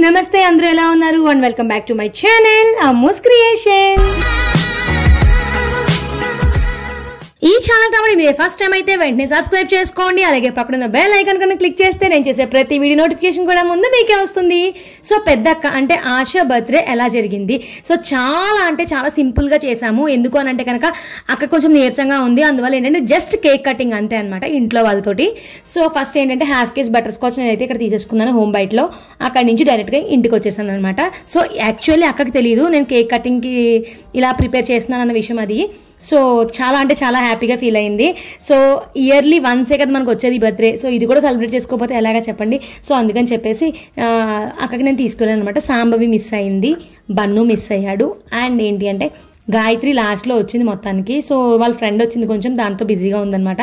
నమస్తే అందరూ ఎలా ఉన్నారు and welcome back to my channel Ammu's creation. ఈ ఛానల్ కాబట్టి మీరు ఫస్ట్ టైం అయితే వెంటనే సబ్స్క్రైబ్ చేసుకోండి. అలాగే పక్కన ఉన్న బెల్ ఐకాన్ కన్నా క్లిక్ చేస్తే నేను చేసే ప్రతి వీడియో నోటిఫికేషన్ కూడా ముందు మీకే వస్తుంది. సో పెద్దక్క అంటే ఆశ బర్త్డే ఎలా జరిగింది? సో చాలా సింపుల్గా చేసాము. ఎందుకు అని అంటే కనుక అక్క కొంచెం నీరసంగా ఉంది, అందువల్ల ఏంటంటే జస్ట్ కేక్ కటింగ్ అంతే అనమాట ఇంట్లో వాళ్ళతోటి. సో ఫస్ట్ ఏంటంటే హాఫ్ కేజీ బటర్ స్కాచ్ నేనైతే ఇక్కడ తీసేసుకున్నాను హోమ్ బైట్లో. అక్కడి నుంచి డైరెక్ట్గా ఇంటికి వచ్చేసాను అనమాట. సో యాక్చువల్లీ అక్కకి తెలియదు నేను కేక్ కటింగ్కి ఇలా ప్రిపేర్ చేస్తున్నాను అన్న విషయం అది. సో చాలా హ్యాపీగా ఫీల్ అయింది. సో ఇయర్లీ వన్సే కదా మనకు వచ్చేది బర్త్డే. సో ఇది కూడా సెలబ్రేట్ చేసుకోకపోతే ఎలాగా చెప్పండి. సో అందుకని చెప్పేసి అక్కడికి నేను తీసుకెళ్ళాను అనమాట. సాంబవి మిస్ అయింది, బన్ను మిస్ అయ్యాడు, అండ్ ఏంటి అంటే గాయత్రి లాస్ట్లో వచ్చింది మొత్తానికి. సో వాళ్ళ ఫ్రెండ్ వచ్చింది, కొంచెం దాంతో బిజీగా ఉందన్నమాట.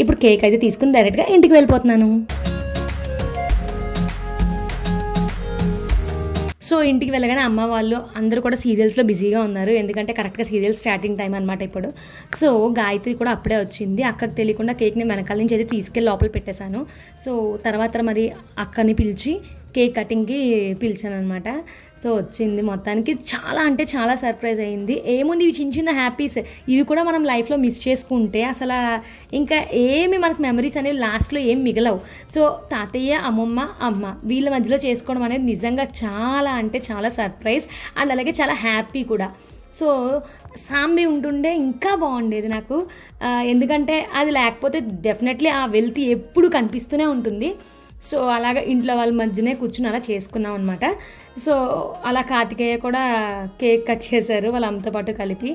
ఇప్పుడు కేక్ అయితే తీసుకుని డైరెక్ట్గా ఇంటికి వెళ్ళిపోతున్నాను. సో ఇంటికి వెళ్ళగానే అమ్మ వాళ్ళు అందరూ కూడా సీరియల్స్లో బిజీగా ఉన్నారు. ఎందుకంటే కరెక్ట్గా సీరియల్ స్టార్టింగ్ టైం అనమాట ఇప్పుడు. సో గాయత్రి కూడా అప్పుడే వచ్చింది. అక్కకి తెలియకుండా కేక్ని వెనకాల నుంచి అయితే తీసుకెళ్ళి లోపల పెట్టేశాను. సో తర్వాత మరి అక్కని పిలిచి కేక్ కటింగ్కి పిలిచాను అనమాట. సో వచ్చింది మొత్తానికి. చాలా సర్ప్రైజ్ అయింది. ఏముంది, ఇవి చిన్న హ్యాపీస్, ఇవి కూడా మనం లైఫ్లో మిస్ చేసుకుంటే అసలు ఇంకా ఏమి మనకు మెమరీస్ అనేవి లాస్ట్లో ఏం మిగలవు. సో తాతయ్య, అమ్మమ్మ, అమ్మ వీళ్ళ మధ్యలో చేసుకోవడం అనేది నిజంగా చాలా సర్ప్రైజ్ అండ్ అలాగే చాలా హ్యాపీ కూడా. సో సాంబి ఉంటుండే ఇంకా బాగుండేది నాకు. ఎందుకంటే అది లేకపోతే డెఫినెట్లీ ఆ వెల్త్ ఎప్పుడు కనిపిస్తూనే ఉంటుంది. సో అలాగా ఇంట్లో వాళ్ళ మధ్యనే కూర్చుని అలా చేసుకున్నాం అనమాట. సో అలా కార్తికేయ కూడా కేక్ కట్ చేశారు వాళ్ళ అమ్మతో పాటు కలిపి.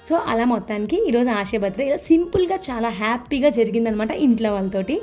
సో అలా మొత్తానికి ఈరోజు ఆశ బర్త్డే ఇలా సింపుల్గా చాలా హ్యాపీగా జరిగిందనమాట ఇంట్లో వాళ్ళతోటి.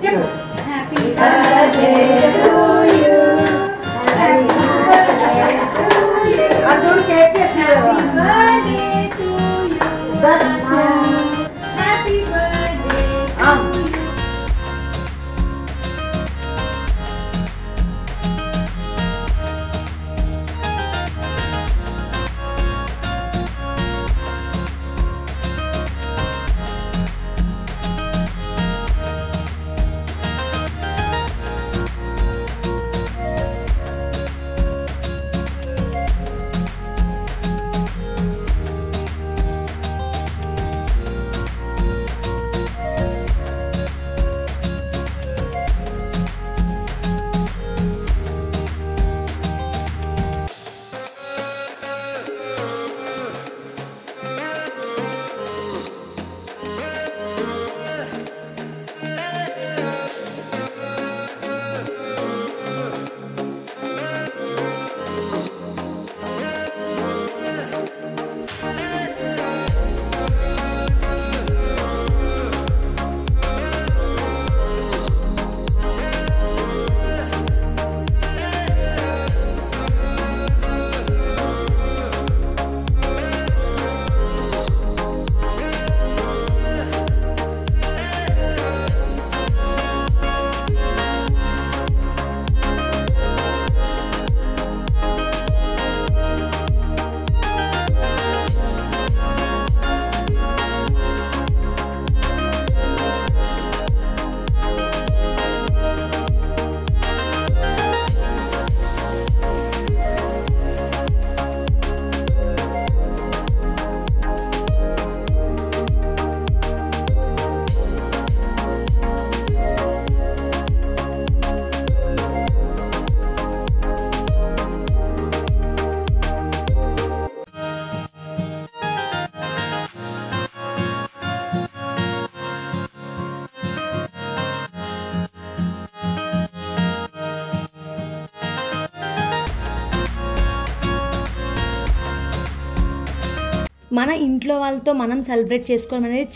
మన ఇంట్లో వాళ్ళతో మనం సెలబ్రేట్ చేసుకోవడం అనేది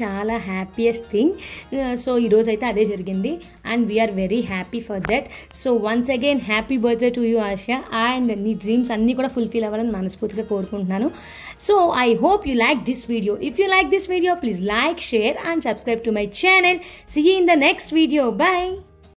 చాలా హ్యాపీయెస్ట్ థింగ్. సో ఈరోజు అయితే అదే జరిగింది and we are very happy for that. So once again happy birthday to you Asha. And నీ డ్రీమ్స్ అన్నీ కూడా ఫుల్ఫిల్ అవ్వాలని మనస్ఫూర్తిగా కోరుకుంటున్నాను. So I hope you like this video. If you like this video please like, share and subscribe to my channel. See you in the next video. Bye.